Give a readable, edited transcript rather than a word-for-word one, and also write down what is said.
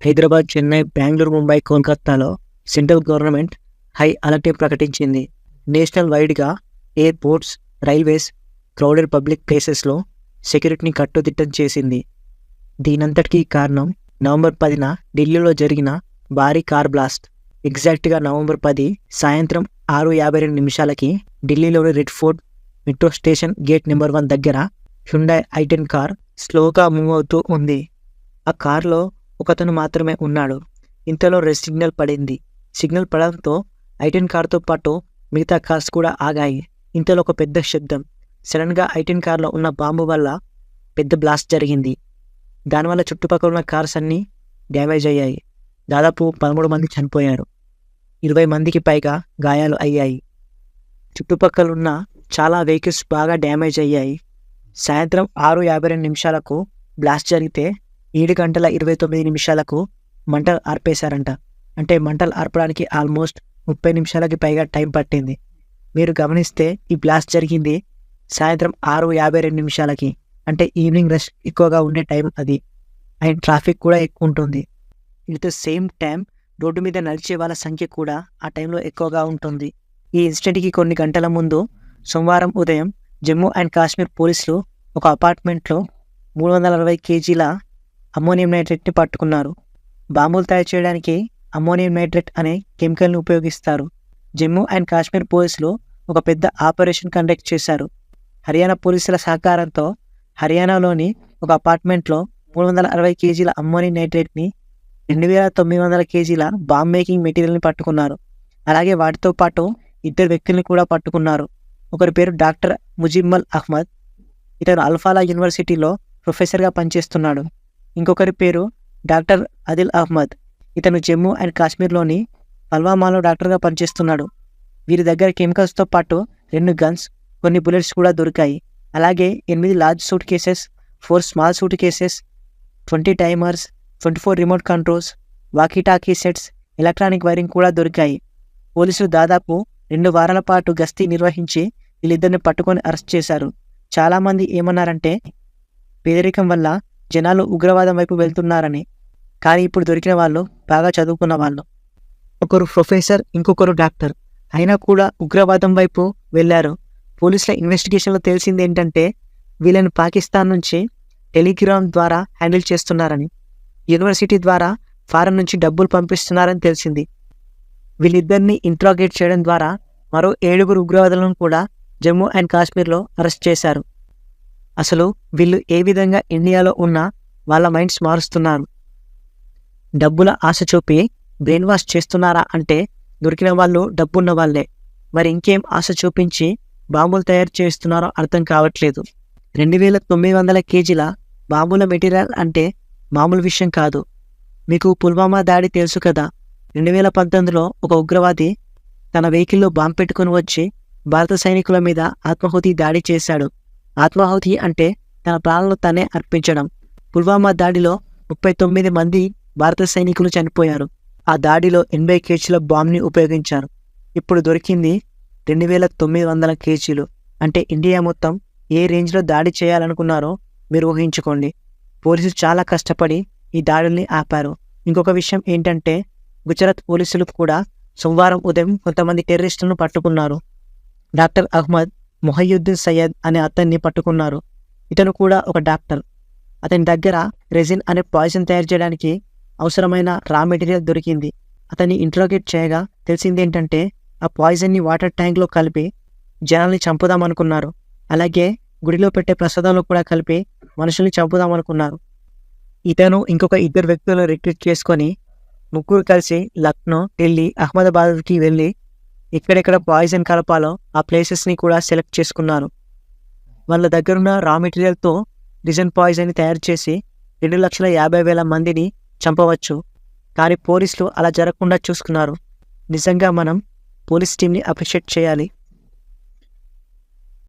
హైదరాబాద్, చెన్నై, బెంగళూరు, ముంబై, కోల్కతాలో central government high alert ప్రకటించింది. National వైడ్గా ఎయిర్పోర్ట్స్, రైల్వేస్, క్రౌడెడ్ పబ్లిక్ ప్లేసెస్లో సెక్యూరిటీని కట్టుదిట్టం చేసింది. దీనంతటికీ కారణం నవంబర్ 10న ఢిల్లీలో జరిగిన భారీ కార్ బ్లాస్ట్. ఎగ్జాక్ట్గా నవంబర్ 10 సాయంత్రం 6:52 ఢిల్లీలోని red fort metro station gate number 1 దగ్గర హ్యుండాయ్ i10 కార్ స్లోగా మూవ్ అవుతూ ఉంది. ఆ కారులో ఒకతను మాత్రమే ఉన్నాడు. ఇంతలో రెడ్ సిగ్నల్ పడింది. సిగ్నల్ పడడంతో i10 కార్తో పాటు మిగతా కార్స్ కూడా ఆగాయి. ఇంతలో ఒక పెద్ద శబ్దం. సడన్గా i10 కార్లో ఉన్న బాంబు వల్ల పెద్ద బ్లాస్ట్ జరిగింది. దానివల్ల చుట్టుపక్కల ఉన్న కార్స్ అన్నీ డ్యామేజ్ అయ్యాయి. దాదాపు 13 మంది చనిపోయారు. 20 మందికి పైగా గాయాలు అయ్యాయి. చుట్టుపక్కల ఉన్న చాలా వెహికల్స్ బాగా డ్యామేజ్ అయ్యాయి. సాయంత్రం 6:52 బ్లాస్ట్ జరిగితే 7:29 మంటలు ఆర్పేశారంట. అంటే మంటలు ఆర్పడానికి ఆల్మోస్ట్ 30 నిమిషాలకి పైగా టైం పట్టింది. మీరు గమనిస్తే ఈ బ్లాస్ట్ జరిగింది సాయంత్రం 6:52 అంటే ఈవినింగ్ రష్ ఎక్కువగా ఉండే టైం అది. అండ్ ట్రాఫిక్ కూడా ఎక్కువ ఉంటుంది. At the same time road మీద నడిచే వాళ్ళ సంఖ్య కూడా ఆ టైంలో ఎక్కువగా ఉంటుంది. ఈ ఇన్సిడెంట్కి కొన్ని గంటల ముందు సోమవారం ఉదయం జమ్మూ అండ్ కాశ్మీర్ పోలీసులు ఒక అపార్ట్మెంట్లో 360 kgల అమ్మోనియం నైట్రేట్ని పట్టుకున్నారు. బాంబులు తయారు చేయడానికి అమ్మోనియం నైట్రేట్ అనే కెమికల్ని ఉపయోగిస్తారు. జమ్మూ అండ్ కాశ్మీర్ పోలీసులు ఒక పెద్ద ఆపరేషన్ కండక్ట్ చేశారు. హర్యానా పోలీసుల సహకారంతో హర్యానాలోని ఒక అపార్ట్మెంట్లో 360 kgల అమ్మోనియం నైట్రేట్ని, 2900 kgల బాంబ్ మేకింగ్ మెటీరియల్ని పట్టుకున్నారు. అలాగే వాటితో పాటు 2 వ్యక్తుల్ని కూడా పట్టుకున్నారు. ఒకరి పేరు డాక్టర్ ముజిమ్మల్ అహ్మద్. ఇతను అల్ఫాలా యూనివర్సిటీలో ప్రొఫెసర్గా పనిచేస్తున్నాడు. ఇంకొకరి పేరు డాక్టర్ అదిల్ అహ్మద్. ఇతను జమ్మూ అండ్ కాశ్మీర్లోని పల్వామాలో డాక్టర్గా పనిచేస్తున్నాడు. వీరి దగ్గర కెమికల్స్తో పాటు 2 గన్స్, కొన్ని బుల్లెట్స్ కూడా దొరికాయి. అలాగే 8 large suitcases, 4 small suitcases, 20 timers, 24 remote controls, walkie talkie sets, electronic wiring కూడా దొరికాయి. పోలీసులు దాదాపు 2 వారాల పాటు గస్తీ నిర్వహించి వీళ్ళిద్దరిని పట్టుకొని అరెస్ట్ చేశారు. చాలామంది ఏమన్నారంటే పేదరికం వల్ల జనాలు ఉగ్రవాదం వైపు వెళ్తున్నారని. కానీ ఇప్పుడు దొరికిన వాళ్ళు బాగా చదువుకున్న వాళ్ళు. ఒకరు ప్రొఫెసర్, ఇంకొకరు డాక్టర్. అయినా కూడా ఉగ్రవాదం వైపు వెళ్ళారు. పోలీసుల ఇన్వెస్టిగేషన్లో తెలిసింది ఏంటంటే వీళ్ళని పాకిస్తాన్ నుంచి టెలిగ్రామ్ ద్వారా హ్యాండిల్ చేస్తున్నారని, యూనివర్సిటీ ద్వారా ఫారెన్ నుంచి డబ్బులు పంపిస్తున్నారని తెలిసింది. వీళ్ళిద్దరిని ఇంట్రాగేట్ చేయడం ద్వారా మరో 7 ఉగ్రవాదులను కూడా జమ్మూ అండ్ కాశ్మీర్లో అరెస్ట్ చేశారు. అసలు వీళ్ళు ఏ విధంగా ఇండియాలో ఉన్న వాళ్ళ మైండ్స్ మారుస్తున్నారు? డబ్బుల ఆశ చూపి బ్రెయిన్ వాష్ చేస్తున్నారా అంటే దొరికిన వాళ్ళు డబ్బున్న వాళ్ళే. మరి ఇంకేం ఆశ చూపించి బాంబులు తయారు చేస్తున్నారో అర్థం కావట్లేదు. 2900 kgల బాంబుల మెటీరియల్ అంటే మామూలు విషయం కాదు. మీకు పుల్వామా దాడి తెలుసు కదా. 2019లో ఒక ఉగ్రవాది తన వెహికల్లో బాంబు పెట్టుకుని వచ్చి భారత సైనికుల మీద ఆత్మాహుతి దాడి చేశాడు. ఆత్మాహుతి అంటే తన ప్రాణాలను తనే అర్పించడం. పుల్వామా దాడిలో 39 మంది భారత సైనికులు చనిపోయారు. ఆ దాడిలో 80 kgల బాంబ్ని ఉపయోగించారు. ఇప్పుడు దొరికింది 2900 kgలు. అంటే ఇండియా మొత్తం ఏ రేంజ్లో దాడి చేయాలనుకున్నారో మీరు ఊహించుకోండి. పోలీసులు చాలా కష్టపడి ఈ దాడుల్ని ఆపారు. ఇంకొక విషయం ఏంటంటే గుజరాత్ పోలీసులు కూడా సోమవారం ఉదయం కొంతమంది టెర్రరిస్టులను పట్టుకున్నారు. డాక్టర్ అహ్మద్ మొహయ్యుద్దీన్ సయ్యద్ అనే అతన్ని పట్టుకున్నారు. ఇతను కూడా ఒక డాక్టర్. అతని దగ్గర రెజిన్ అనే పాయిజన్ తయారు చేయడానికి అవసరమైన రా మెటీరియల్ దొరికింది. అతన్ని ఇంట్రోగేట్ చేయగా తెలిసిందేంటంటే ఆ పాయిజన్ని వాటర్ ట్యాంక్లో కలిపి జనాల్ని చంపుదామనుకున్నారు. అలాగే గుడిలో పెట్టే ప్రసాదంలో కూడా కలిపి మనుషుల్ని చంపుదామనుకున్నారు. ఇతను ఇంకొక 2 వ్యక్తులను రిక్రూట్ చేసుకొని ముగ్గురు కలిసి లక్నో, ఢిల్లీ, అహ్మదాబాద్కి వెళ్ళి ఎక్కడెక్కడ పాయిజన్ కలపాలో ఆ ప్లేసెస్ని కూడా సెలెక్ట్ చేసుకున్నారు. వాళ్ళ దగ్గరున్న రా మెటీరియల్తో రిజన్ పాయిజన్ని తయారు చేసి 2,50,000 మందిని చంపవచ్చు. కానీ పోలీసులు అలా జరగకుండా చూసుకున్నారు. నిజంగా మనం పోలీస్ టీంని అప్రిషియేట్ చేయాలి.